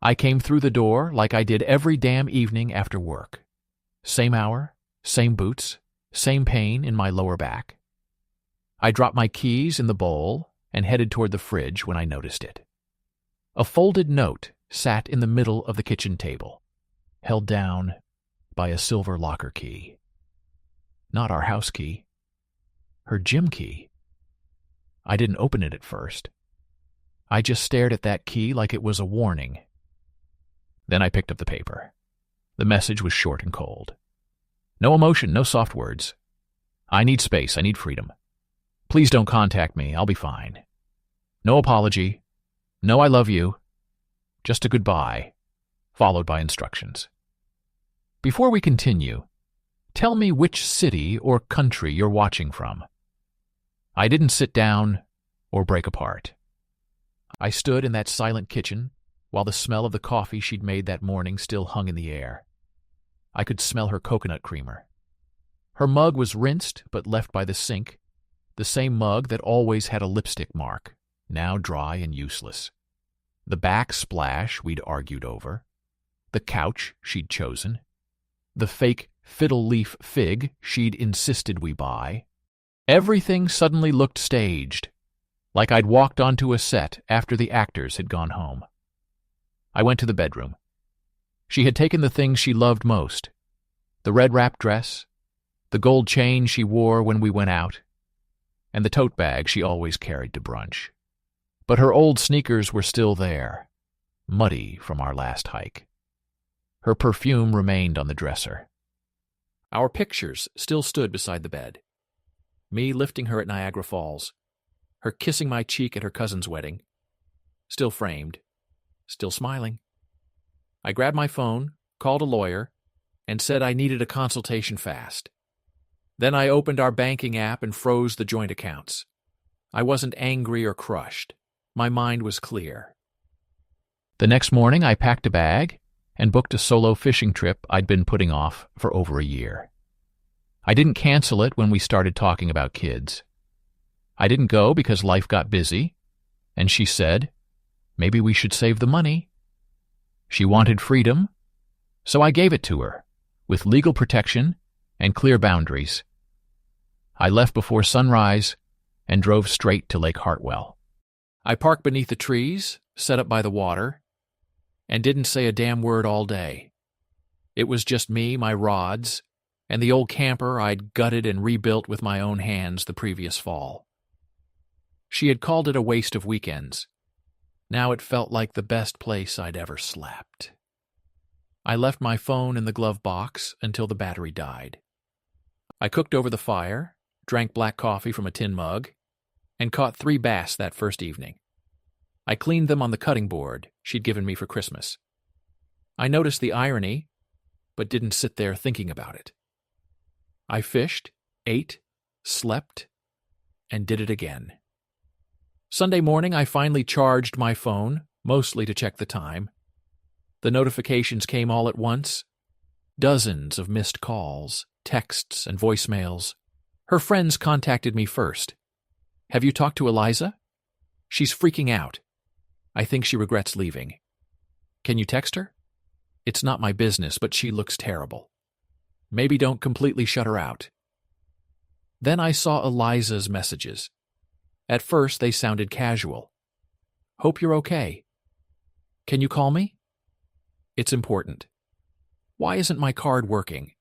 I came through the door like I did every damn evening after work. Same hour, same boots, same pain in my lower back. I dropped my keys in the bowl and headed toward the fridge when I noticed it. A folded note sat in the middle of the kitchen table, held down by a silver locker key. Not our house key. Her gym key. I didn't open it at first. I just stared at that key like it was a warning. Then I picked up the paper. The message was short and cold. No emotion, no soft words. I need space, I need freedom. Please don't contact me, I'll be fine. No apology. No, I love you. Just a goodbye, followed by instructions. Before we continue, tell me which city or country you're watching from. I didn't sit down or break apart. I stood in that silent kitchen while the smell of the coffee she'd made that morning still hung in the air. I could smell her coconut creamer. Her mug was rinsed but left by the sink, the same mug that always had a lipstick mark, now dry and useless. The backsplash we'd argued over, the couch she'd chosen, the fake fiddle leaf fig she'd insisted we buy. Everything suddenly looked staged, like I'd walked onto a set after the actors had gone home. I went to the bedroom. She had taken the things she loved most, the red wrap dress, the gold chain she wore when we went out, and the tote bag she always carried to brunch. But her old sneakers were still there, muddy from our last hike. Her perfume remained on the dresser. Our pictures still stood beside the bed. Me lifting her at Niagara Falls, her kissing my cheek at her cousin's wedding, still framed, still smiling. I grabbed my phone, called a lawyer, and said I needed a consultation fast. Then I opened our banking app and froze the joint accounts. I wasn't angry or crushed. My mind was clear. The next morning, I packed a bag and booked a solo fishing trip I'd been putting off for over a year. I didn't cancel it when we started talking about kids. I didn't go because life got busy, and she said, maybe we should save the money. She wanted freedom, so I gave it to her, with legal protection and clear boundaries. I left before sunrise and drove straight to Lake Hartwell. I parked beneath the trees, set up by the water, and didn't say a damn word all day. It was just me, my rods, and the old camper I'd gutted and rebuilt with my own hands the previous fall. She had called it a waste of weekends. Now it felt like the best place I'd ever slept. I left my phone in the glove box until the battery died. I cooked over the fire, drank black coffee from a tin mug, and caught 3 bass that first evening. I cleaned them on the cutting board she'd given me for Christmas. I noticed the irony, but didn't sit there thinking about it. I fished, ate, slept, and did it again. Sunday morning, I finally charged my phone, mostly to check the time. The notifications came all at once. Dozens of missed calls, texts, and voicemails. Her friends contacted me first. Have you talked to Eliza? She's freaking out. I think she regrets leaving. Can you text her? It's not my business, but she looks terrible. Maybe don't completely shut her out. Then I saw Eliza's messages. At first, they sounded casual. Hope you're okay. Can you call me? It's important. Why isn't my card working?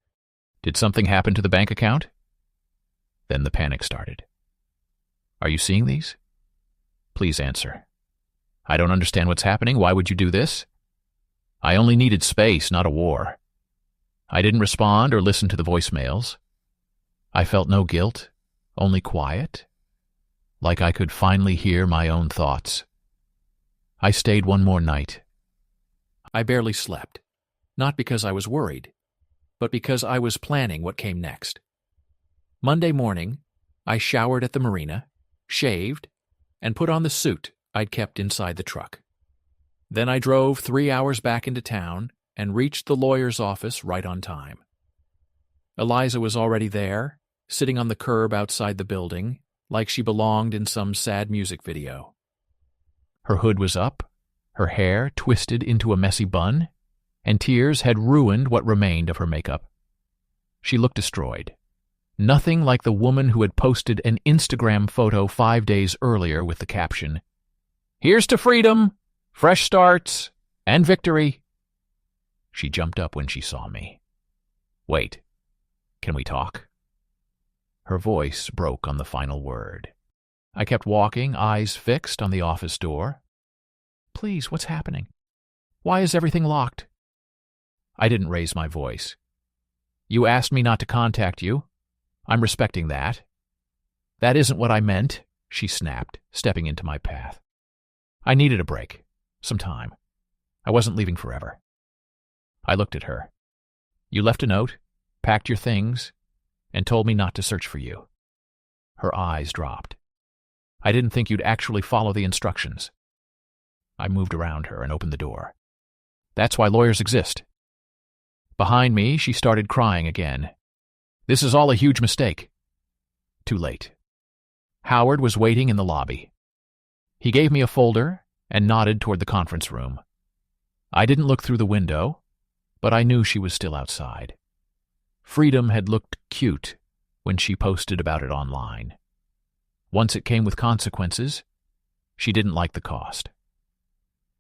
Did something happen to the bank account? Then the panic started. Are you seeing these? Please answer. I don't understand what's happening. Why would you do this? I only needed space, not a war. I didn't respond or listen to the voicemails. I felt no guilt, only quiet, like I could finally hear my own thoughts. I stayed one more night. I barely slept, not because I was worried, but because I was planning what came next. Monday morning, I showered at the marina, shaved, and put on the suit I'd kept inside the truck. Then I drove 3 hours back into town and reached the lawyer's office right on time. Eliza was already there, sitting on the curb outside the building, like she belonged in some sad music video. Her hood was up, her hair twisted into a messy bun, and tears had ruined what remained of her makeup. She looked destroyed. Nothing like the woman who had posted an Instagram photo 5 days earlier with the caption, "Here's to freedom, fresh starts, and victory." She jumped up when she saw me. "Wait, can we talk?" Her voice broke on the final word. I kept walking, eyes fixed on the office door. "Please, what's happening? Why is everything locked?" I didn't raise my voice. "You asked me not to contact you. I'm respecting that." "That isn't what I meant," she snapped, stepping into my path. "I needed a break. Some time. I wasn't leaving forever." I looked at her. "You left a note, packed your things, and told me not to search for you." Her eyes dropped. "I didn't think you'd actually follow the instructions." I moved around her and opened the door. "That's why lawyers exist." Behind me, she started crying again. "This is all a huge mistake." Too late. Howard was waiting in the lobby. He gave me a folder and nodded toward the conference room. I didn't look through the window, but I knew she was still outside. Freedom had looked cute when she posted about it online. Once it came with consequences, she didn't like the cost.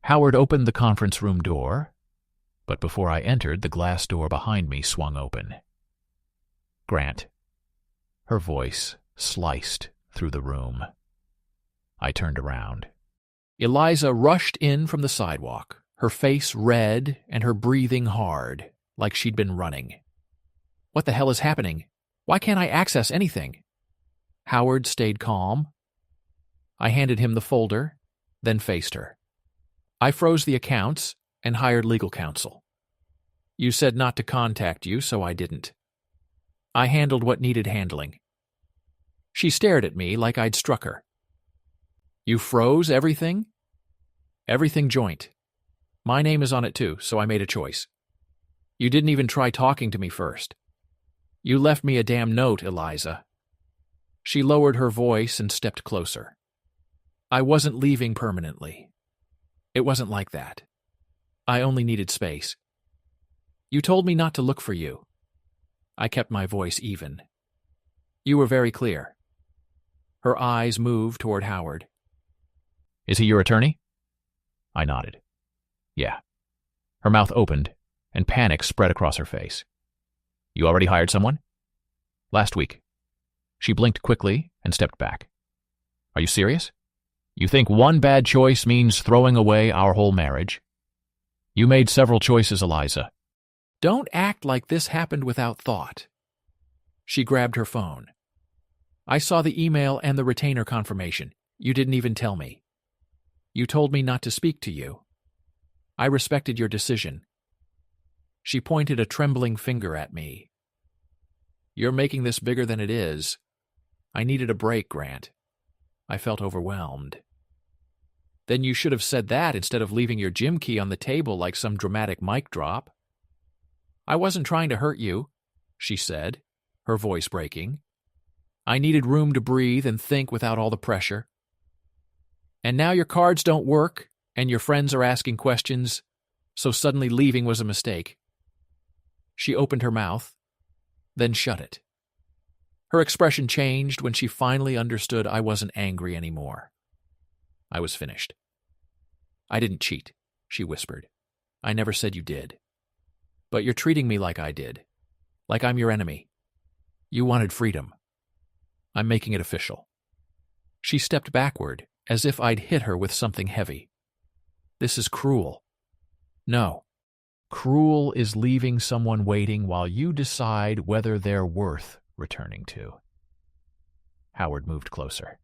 Howard opened the conference room door, but before I entered, the glass door behind me swung open. "Grant." Her voice sliced through the room. I turned around. Eliza rushed in from the sidewalk, her face red and her breathing hard, like she'd been running. "What the hell is happening? Why can't I access anything?" Howard stayed calm. I handed him the folder, then faced her. "I froze the accounts and hired legal counsel. You said not to contact you, so I didn't. I handled what needed handling." She stared at me like I'd struck her. "You froze everything?" "Everything joint. My name is on it too, so I made a choice. You didn't even try talking to me first. You left me a damn note, Eliza." She lowered her voice and stepped closer. "I wasn't leaving permanently. It wasn't like that. I only needed space. You told me not to look for you." I kept my voice even. "You were very clear." Her eyes moved toward Howard. "Is he your attorney?" I nodded. "Yeah." Her mouth opened, and panic spread across her face. "You already hired someone?" "Last week." She blinked quickly and stepped back. "Are you serious? You think one bad choice means throwing away our whole marriage?" "You made several choices, Eliza." "Don't act like this happened without thought." She grabbed her phone. "I saw the email and the retainer confirmation. You didn't even tell me. You told me not to speak to you. I respected your decision." She pointed a trembling finger at me. "You're making this bigger than it is. I needed a break, Grant." I felt overwhelmed. "Then you should have said that instead of leaving your gym key on the table like some dramatic mic drop." "I wasn't trying to hurt you," she said, her voice breaking. "I needed room to breathe and think without all the pressure. And now your cards don't work, and your friends are asking questions, so suddenly leaving was a mistake." She opened her mouth, then shut it. Her expression changed when she finally understood I wasn't angry anymore. I was finished. "I didn't cheat," she whispered. "I never said you did. But you're treating me like I did, like I'm your enemy. You wanted freedom. I'm making it official." She stepped backward, as if I'd hit her with something heavy. "This is cruel." "No. Cruel is leaving someone waiting while you decide whether they're worth returning to." Howard moved closer.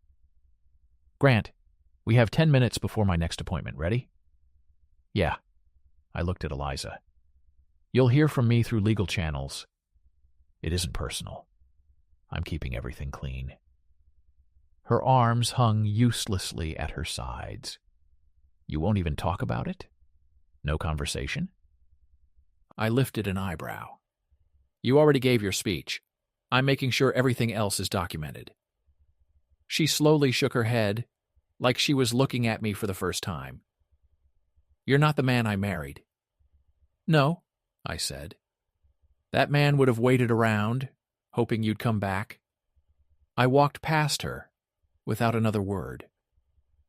"Grant, we have 10 minutes before my next appointment. Ready?" "Yeah." I looked at Eliza. "You'll hear from me through legal channels. It isn't personal. I'm keeping everything clean." Her arms hung uselessly at her sides. "You won't even talk about it? No conversation?" I lifted an eyebrow. "You already gave your speech. I'm making sure everything else is documented." She slowly shook her head, like she was looking at me for the first time. You're not the man I married." "No," I said. "That man would have waited around, hoping you'd come back." I walked past her, without another word.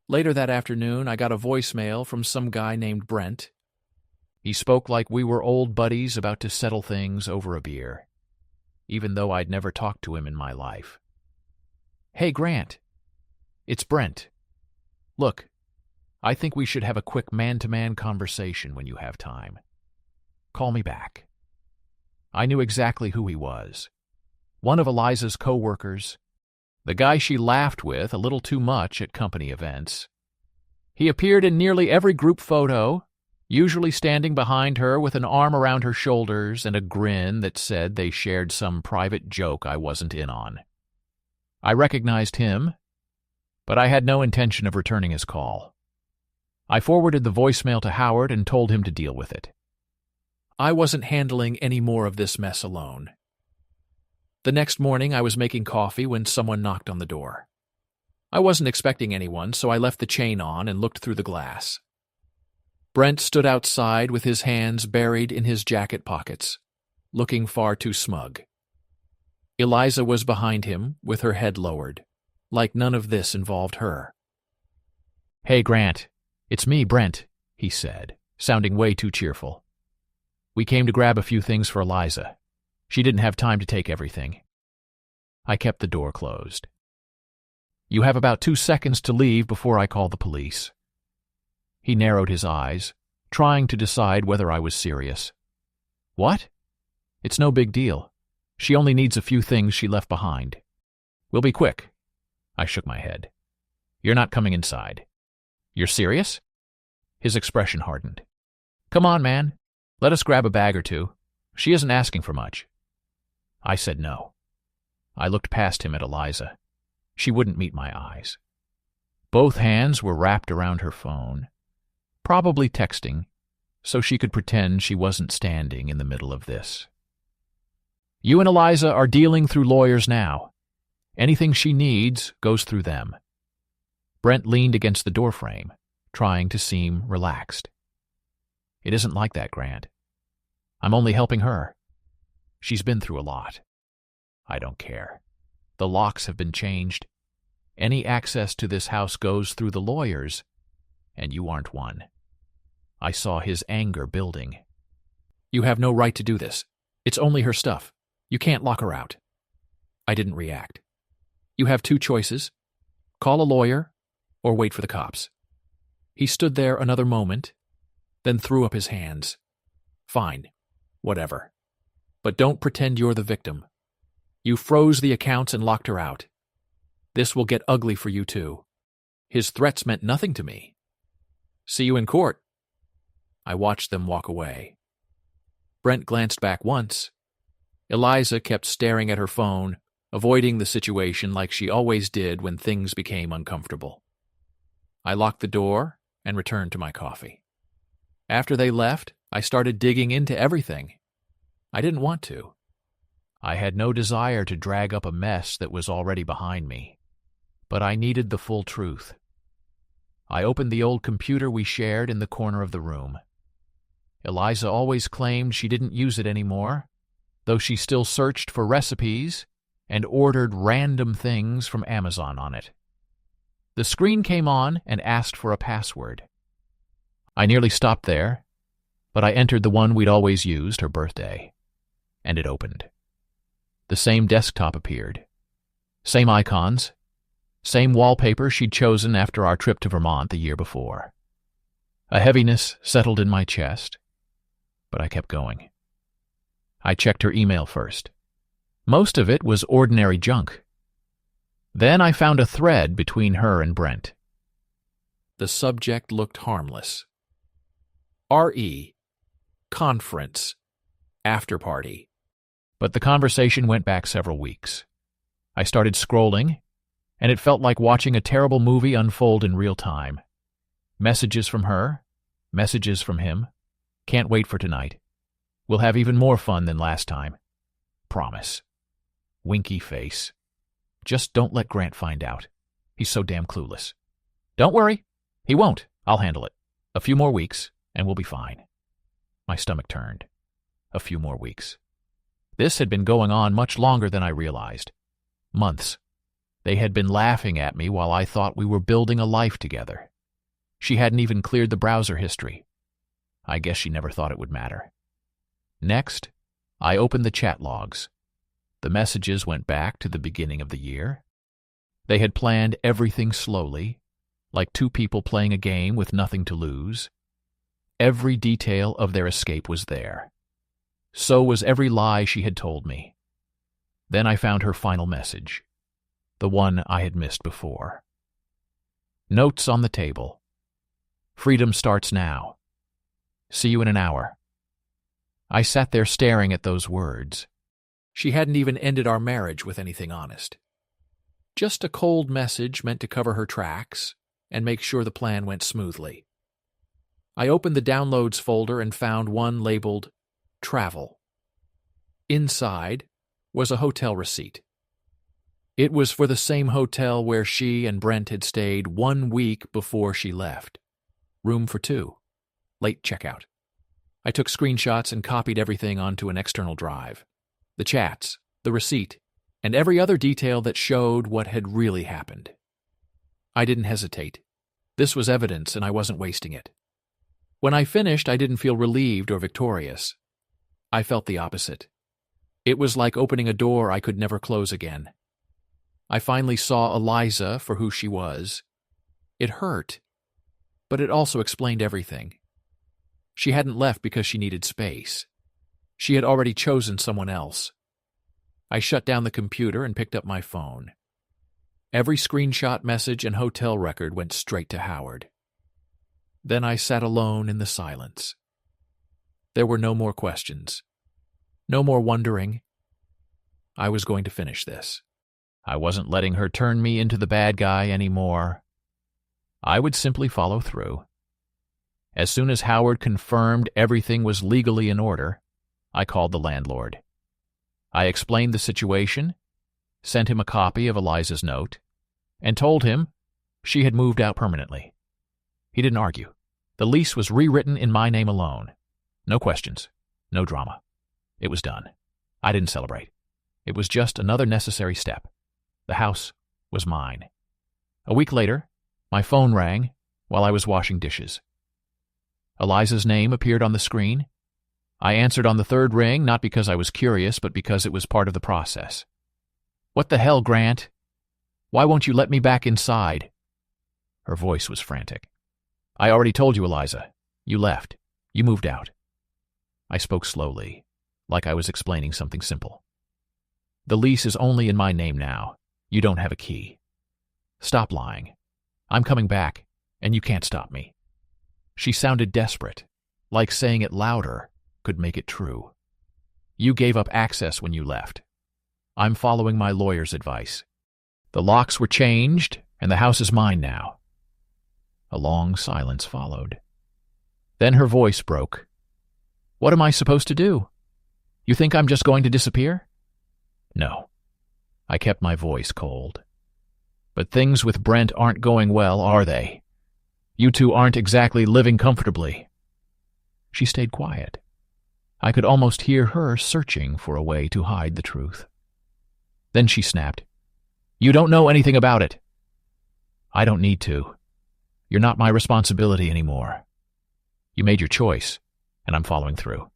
Later that afternoon, I got a voicemail from some guy named Brent. He spoke like we were old buddies about to settle things over a beer, even though I'd never talked to him in my life. "Hey, Grant. It's Brent. Look, I think we should have a quick man-to-man conversation when you have time. Call me back." I knew exactly who he was. One of Eliza's co-workers, the guy she laughed with a little too much at company events. He appeared in nearly every group photo, usually standing behind her with an arm around her shoulders and a grin that said they shared some private joke I wasn't in on. I recognized him, but I had no intention of returning his call. I forwarded the voicemail to Howard and told him to deal with it. I wasn't handling any more of this mess alone. The next morning, I was making coffee when someone knocked on the door. I wasn't expecting anyone, so I left the chain on and looked through the glass. Brent stood outside with his hands buried in his jacket pockets, looking far too smug. Eliza was behind him, with her head lowered, like none of this involved her. "Hey, Grant, it's me, Brent," he said, sounding way too cheerful. "We came to grab a few things for Eliza. She didn't have time to take everything." I kept the door closed. "You have about 2 seconds to leave before I call the police." He narrowed his eyes, trying to decide whether I was serious. "What? It's no big deal. She only needs a few things she left behind. We'll be quick." I shook my head. "You're not coming inside." "You're serious?" His expression hardened. "Come on, man. Let us grab a bag or two. She isn't asking for much." I said no. I looked past him at Eliza. She wouldn't meet my eyes. Both hands were wrapped around her phone, probably texting, so she could pretend she wasn't standing in the middle of this. "You and Eliza are dealing through lawyers now. Anything she needs goes through them." Brent leaned against the doorframe, trying to seem relaxed. "It isn't like that, Grant. I'm only helping her. She's been through a lot. I don't care. The locks have been changed. Any access to this house goes through the lawyers, and you aren't one." I saw his anger building. "You have no right to do this. It's only her stuff. You can't lock her out." I didn't react. "You have 2 choices. Call a lawyer or wait for the cops." He stood there another moment, then threw up his hands. "Fine. Whatever. But don't pretend you're the victim. You froze the accounts and locked her out. This will get ugly for you too." His threats meant nothing to me. "See you in court." I watched them walk away. Brent glanced back once. Eliza kept staring at her phone, avoiding the situation like she always did when things became uncomfortable. I locked the door and returned to my coffee. After they left, I started digging into everything. I didn't want to. I had no desire to drag up a mess that was already behind me, but I needed the full truth. I opened the old computer we shared in the corner of the room. Eliza always claimed she didn't use it anymore, though she still searched for recipes and ordered random things from Amazon on it. The screen came on and asked for a password. I nearly stopped there, but I entered the one we'd always used, her birthday, and it opened. The same desktop appeared. Same icons. Same wallpaper she'd chosen after our trip to Vermont the year before. A heaviness settled in my chest, but I kept going. I checked her email first. Most of it was ordinary junk. Then I found a thread between her and Brent. The subject looked harmless. R.E. Conference. After party. But the conversation went back several weeks. I started scrolling, and it felt like watching a terrible movie unfold in real time. Messages from her, messages from him. Can't wait for tonight. We'll have even more fun than last time. Promise. Winky face. Just don't let Grant find out. He's so damn clueless. Don't worry. He won't. I'll handle it. A few more weeks, and we'll be fine. My stomach turned. A few more weeks. This had been going on much longer than I realized. Months. They had been laughing at me while I thought we were building a life together. She hadn't even cleared the browser history. I guess she never thought it would matter. Next, I opened the chat logs. The messages went back to the beginning of the year. They had planned everything slowly, like two people playing a game with nothing to lose. Every detail of their escape was there. So was every lie she had told me. Then I found her final message, the one I had missed before. Notes on the table. Freedom starts now. See you in an hour. I sat there staring at those words. She hadn't even ended our marriage with anything honest. Just a cold message meant to cover her tracks and make sure the plan went smoothly. I opened the downloads folder and found one labeled Travel. Inside was a hotel receipt. It was for the same hotel where she and Brent had stayed 1 week before she left. Room for 2. Late checkout. I took screenshots and copied everything onto an external drive. The chats, the receipt, and every other detail that showed what had really happened. I didn't hesitate. This was evidence and I wasn't wasting it. When I finished, I didn't feel relieved or victorious. I felt the opposite. It was like opening a door I could never close again. I finally saw Eliza for who she was. It hurt, but it also explained everything. She hadn't left because she needed space. She had already chosen someone else. I shut down the computer and picked up my phone. Every screenshot message and hotel record went straight to Howard. Then I sat alone in the silence. There were no more questions. No more wondering. I was going to finish this. I wasn't letting her turn me into the bad guy anymore. I would simply follow through. As soon as Howard confirmed everything was legally in order, I called the landlord. I explained the situation, sent him a copy of Eliza's note, and told him she had moved out permanently. He didn't argue. The lease was rewritten in my name alone. No questions. No drama. It was done. I didn't celebrate. It was just another necessary step. The house was mine. A week later, my phone rang while I was washing dishes. Eliza's name appeared on the screen. I answered on the third ring, not because I was curious, but because it was part of the process. "What the hell, Grant? Why won't you let me back inside?" Her voice was frantic. "I already told you, Eliza. You left. You moved out." I spoke slowly, like I was explaining something simple. "The lease is only in my name now. You don't have a key. Stop lying. I'm coming back, and you can't stop me." She sounded desperate, like saying it louder could make it true. "You gave up access when you left. I'm following my lawyer's advice. The locks were changed, and the house is mine now." A long silence followed. Then her voice broke. "What am I supposed to do? You think I'm just going to disappear?" "No." I kept my voice cold. "But things with Brent aren't going well, are they? You two aren't exactly living comfortably." She stayed quiet. I could almost hear her searching for a way to hide the truth. Then she snapped, "You don't know anything about it." "I don't need to. You're not my responsibility anymore. You made your choice, and I'm following through.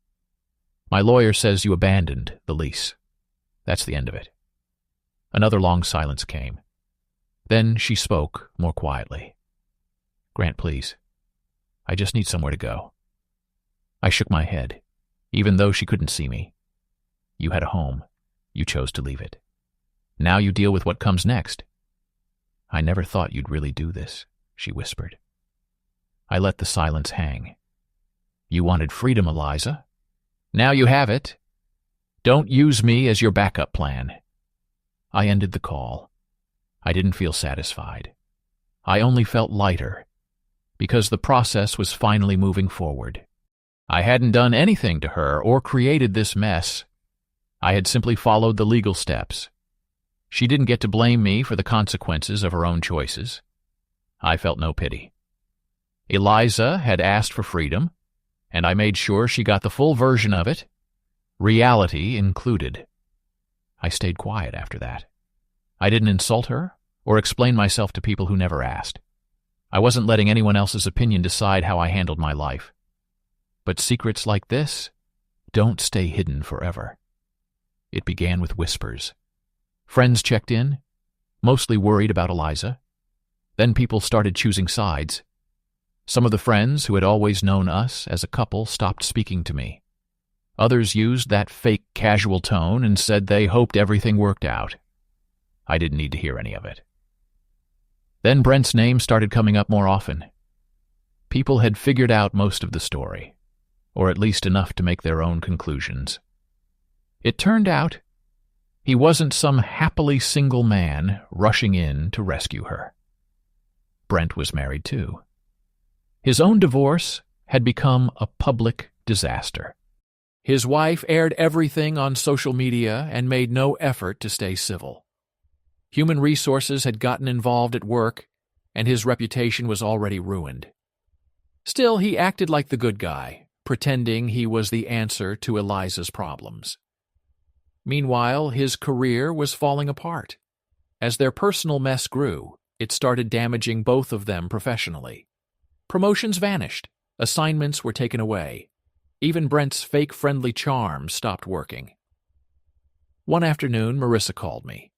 My lawyer says you abandoned the lease. That's the end of it." Another long silence came. Then she spoke more quietly. "Grant, please. I just need somewhere to go." I shook my head, even though she couldn't see me. "You had a home. You chose to leave it. Now you deal with what comes next." "I never thought you'd really do this," she whispered. I let the silence hang. "You wanted freedom, Eliza. Now you have it. Don't use me as your backup plan." I ended the call. I didn't feel satisfied. I only felt lighter, because the process was finally moving forward. I hadn't done anything to her or created this mess. I had simply followed the legal steps. She didn't get to blame me for the consequences of her own choices. I felt no pity. Eliza had asked for freedom, and I made sure she got the full version of it, reality included. I stayed quiet after that. I didn't insult her or explain myself to people who never asked. I wasn't letting anyone else's opinion decide how I handled my life. But secrets like this don't stay hidden forever. It began with whispers. Friends checked in, mostly worried about Eliza. Then people started choosing sides. Some of the friends who had always known us as a couple stopped speaking to me. Others used that fake casual tone and said they hoped everything worked out. I didn't need to hear any of it. Then Brent's name started coming up more often. People had figured out most of the story, or at least enough to make their own conclusions. It turned out he wasn't some happily single man rushing in to rescue her. Brent was married too. His own divorce had become a public disaster. His wife aired everything on social media and made no effort to stay civil. Human resources had gotten involved at work, and his reputation was already ruined. Still, he acted like the good guy, pretending he was the answer to Eliza's problems. Meanwhile, his career was falling apart. As their personal mess grew, it started damaging both of them professionally. Promotions vanished, assignments were taken away. Even Brent's fake friendly charm stopped working. One afternoon, Marissa called me.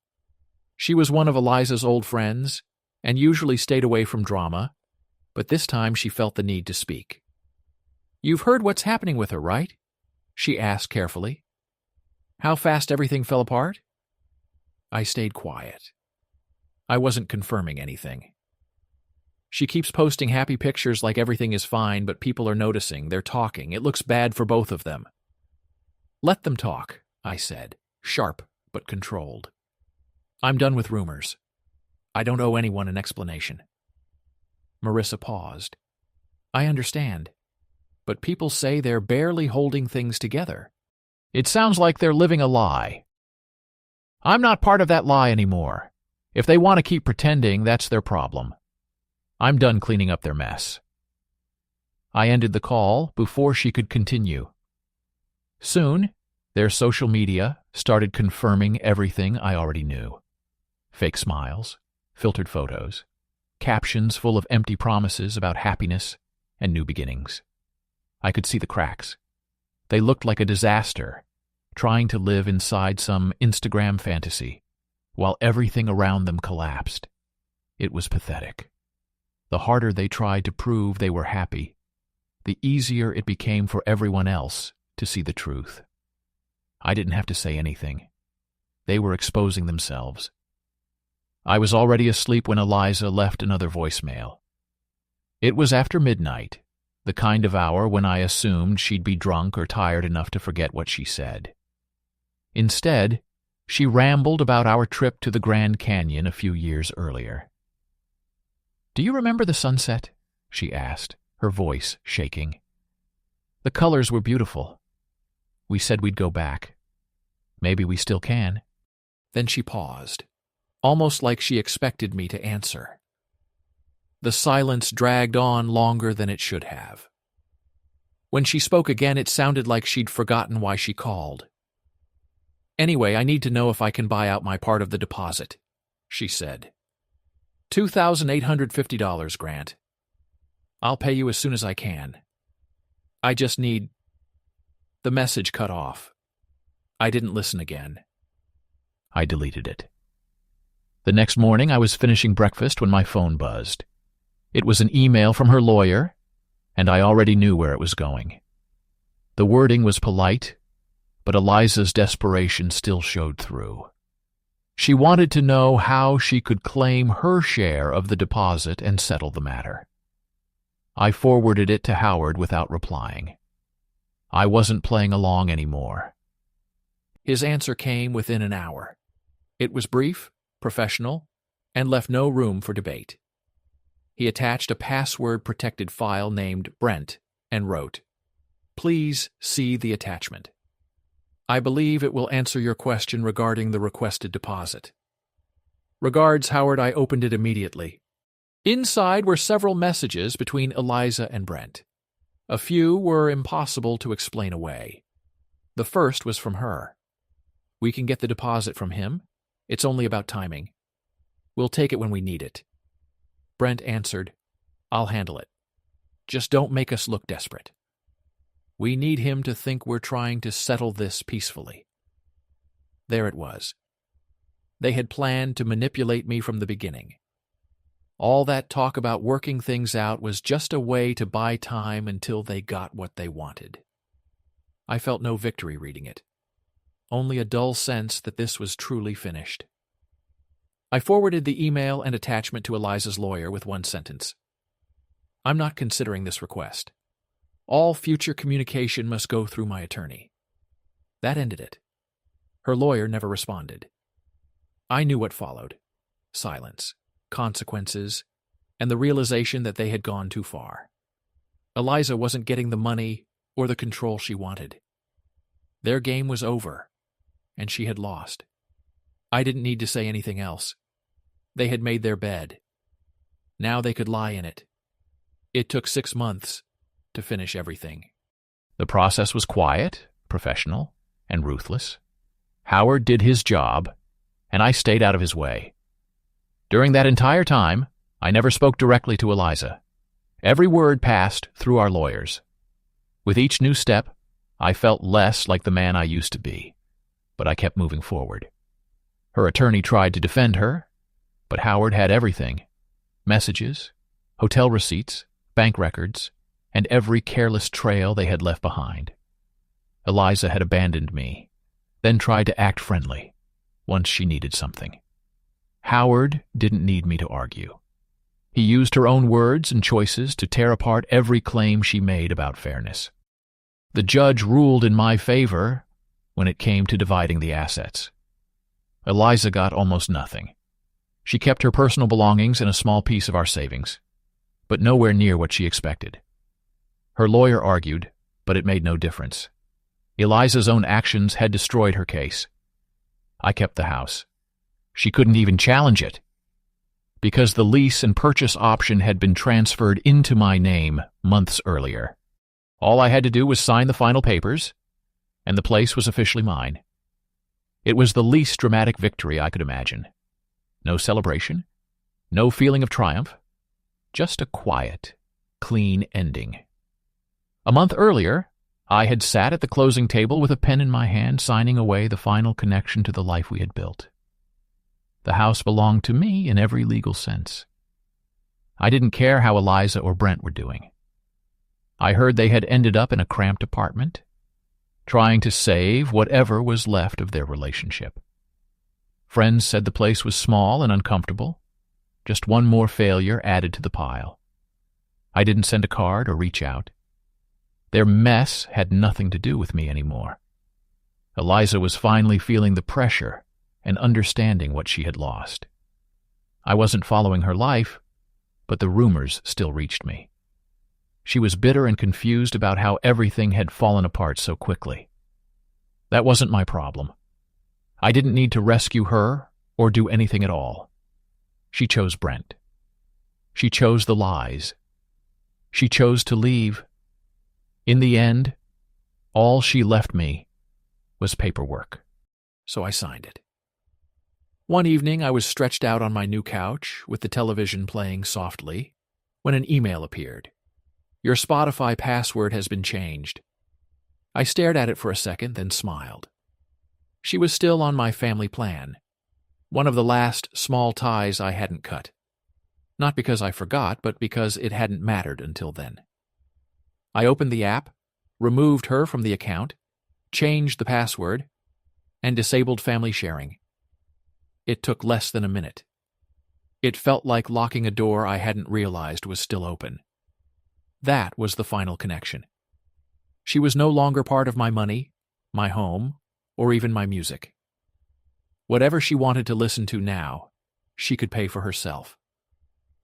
She was one of Eliza's old friends and usually stayed away from drama, but this time she felt the need to speak. "You've heard what's happening with her, right?" she asked carefully. "How fast everything fell apart?" I stayed quiet. I wasn't confirming anything. "She keeps posting happy pictures like everything is fine, but people are noticing, they're talking. It looks bad for both of them." "Let them talk," I said, sharp but controlled. "I'm done with rumors. I don't owe anyone an explanation." Marissa paused. "I understand, but people say they're barely holding things together. It sounds like they're living a lie." "I'm not part of that lie anymore. If they want to keep pretending, that's their problem. I'm done cleaning up their mess." I ended the call before she could continue. Soon, their social media started confirming everything I already knew. Fake smiles, filtered photos, captions full of empty promises about happiness and new beginnings. I could see the cracks. They looked like a disaster, trying to live inside some Instagram fantasy, while everything around them collapsed. It was pathetic. The harder they tried to prove they were happy, the easier it became for everyone else to see the truth. I didn't have to say anything. They were exposing themselves. I was already asleep when Eliza left another voicemail. It was after midnight, the kind of hour when I assumed she'd be drunk or tired enough to forget what she said. Instead, she rambled about our trip to the Grand Canyon a few years earlier. "Do you remember the sunset?" she asked, her voice shaking. "The colors were beautiful. We said we'd go back. Maybe we still can." Then she paused, almost like she expected me to answer. The silence dragged on longer than it should have. When she spoke again, it sounded like she'd forgotten why she called. "Anyway, I need to know if I can buy out my part of the deposit," she said. $2,850, Grant. I'll pay you as soon as I can. I just need—" The message cut off. I didn't listen again. I deleted it. The next morning, I was finishing breakfast when my phone buzzed. It was an email from her lawyer, and I already knew where it was going. The wording was polite, but Eliza's desperation still showed through. She wanted to know how she could claim her share of the deposit and settle the matter. I forwarded it to Howard without replying. I wasn't playing along anymore. His answer came within an hour. It was brief, professional, and left no room for debate. He attached a password-protected file named Brent and wrote, "Please see the attachment. I believe it will answer your question regarding the requested deposit. Regards, Howard." I opened it immediately. Inside were several messages between Eliza and Brent. A few were impossible to explain away. The first was from her. "We can get the deposit from him. It's only about timing. We'll take it when we need it." Brent answered, "I'll handle it. Just don't make us look desperate. We need him to think we're trying to settle this peacefully." There it was. They had planned to manipulate me from the beginning. All that talk about working things out was just a way to buy time until they got what they wanted. I felt no victory reading it, only a dull sense that this was truly finished. I forwarded the email and attachment to Eliza's lawyer with one sentence. "I'm not considering this request. All future communication must go through my attorney." That ended it. Her lawyer never responded. I knew what followed: silence, consequences, and the realization that they had gone too far. Eliza wasn't getting the money or the control she wanted. Their game was over, and she had lost. I didn't need to say anything else. They had made their bed. Now they could lie in it. It took 6 months to finish everything. The process was quiet, professional, and ruthless. Howard did his job, and I stayed out of his way. During that entire time, I never spoke directly to Eliza. Every word passed through our lawyers. With each new step, I felt less like the man I used to be, but I kept moving forward. Her attorney tried to defend her, but Howard had everything: messages, hotel receipts, bank records, and every careless trail they had left behind. Eliza had abandoned me, then tried to act friendly once she needed something. Howard didn't need me to argue. He used her own words and choices to tear apart every claim she made about fairness. The judge ruled in my favor when it came to dividing the assets. Eliza got almost nothing. She kept her personal belongings and a small piece of our savings, but nowhere near what she expected. Her lawyer argued, but it made no difference. Eliza's own actions had destroyed her case. I kept the house. She couldn't even challenge it, because the lease and purchase option had been transferred into my name months earlier. All I had to do was sign the final papers, and the place was officially mine. It was the least dramatic victory I could imagine. No celebration, no feeling of triumph, just a quiet, clean ending. A month earlier, I had sat at the closing table with a pen in my hand, signing away the final connection to the life we had built. The house belonged to me in every legal sense. I didn't care how Eliza or Brent were doing. I heard they had ended up in a cramped apartment, trying to save whatever was left of their relationship. Friends said the place was small and uncomfortable, just one more failure added to the pile. I didn't send a card or reach out. Their mess had nothing to do with me anymore. Eliza was finally feeling the pressure and understanding what she had lost. I wasn't following her life, but the rumors still reached me. She was bitter and confused about how everything had fallen apart so quickly. That wasn't my problem. I didn't need to rescue her or do anything at all. She chose Brent. She chose the lies. She chose to leave. In the end, all she left me was paperwork. So I signed it. One evening, I was stretched out on my new couch with the television playing softly when an email appeared. "Your Spotify password has been changed." I stared at it for a second, then smiled. She was still on my family plan, one of the last small ties I hadn't cut. Not because I forgot, but because it hadn't mattered until then. I opened the app, removed her from the account, changed the password, and disabled family sharing. It took less than a minute. It felt like locking a door I hadn't realized was still open. That was the final connection. She was no longer part of my money, my home, or even my music. Whatever she wanted to listen to now, she could pay for herself.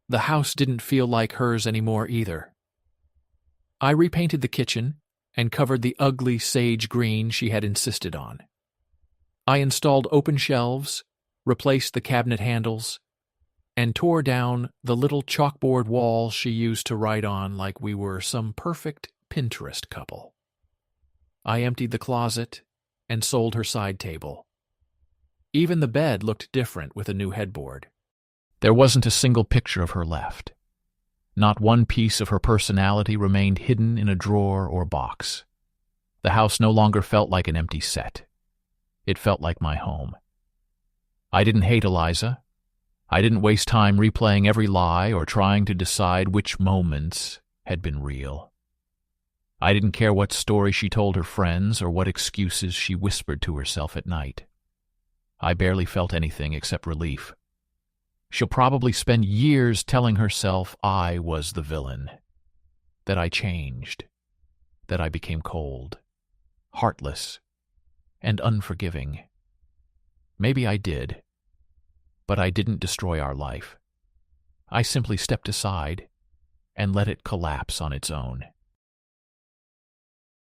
The house didn't feel like hers anymore either. I repainted the kitchen and covered the ugly sage green she had insisted on. I installed open shelves, replaced the cabinet handles, and tore down the little chalkboard wall she used to write on like we were some perfect Pinterest couple. I emptied the closet and sold her side table. Even the bed looked different with a new headboard. There wasn't a single picture of her left. Not one piece of her personality remained hidden in a drawer or box. The house no longer felt like an empty set. It felt like my home. I didn't hate Eliza. I didn't waste time replaying every lie or trying to decide which moments had been real. I didn't care what story she told her friends or what excuses she whispered to herself at night. I barely felt anything except relief. She'll probably spend years telling herself I was the villain, that I changed, that I became cold, heartless, and unforgiving. Maybe I did, but I didn't destroy our life. I simply stepped aside and let it collapse on its own.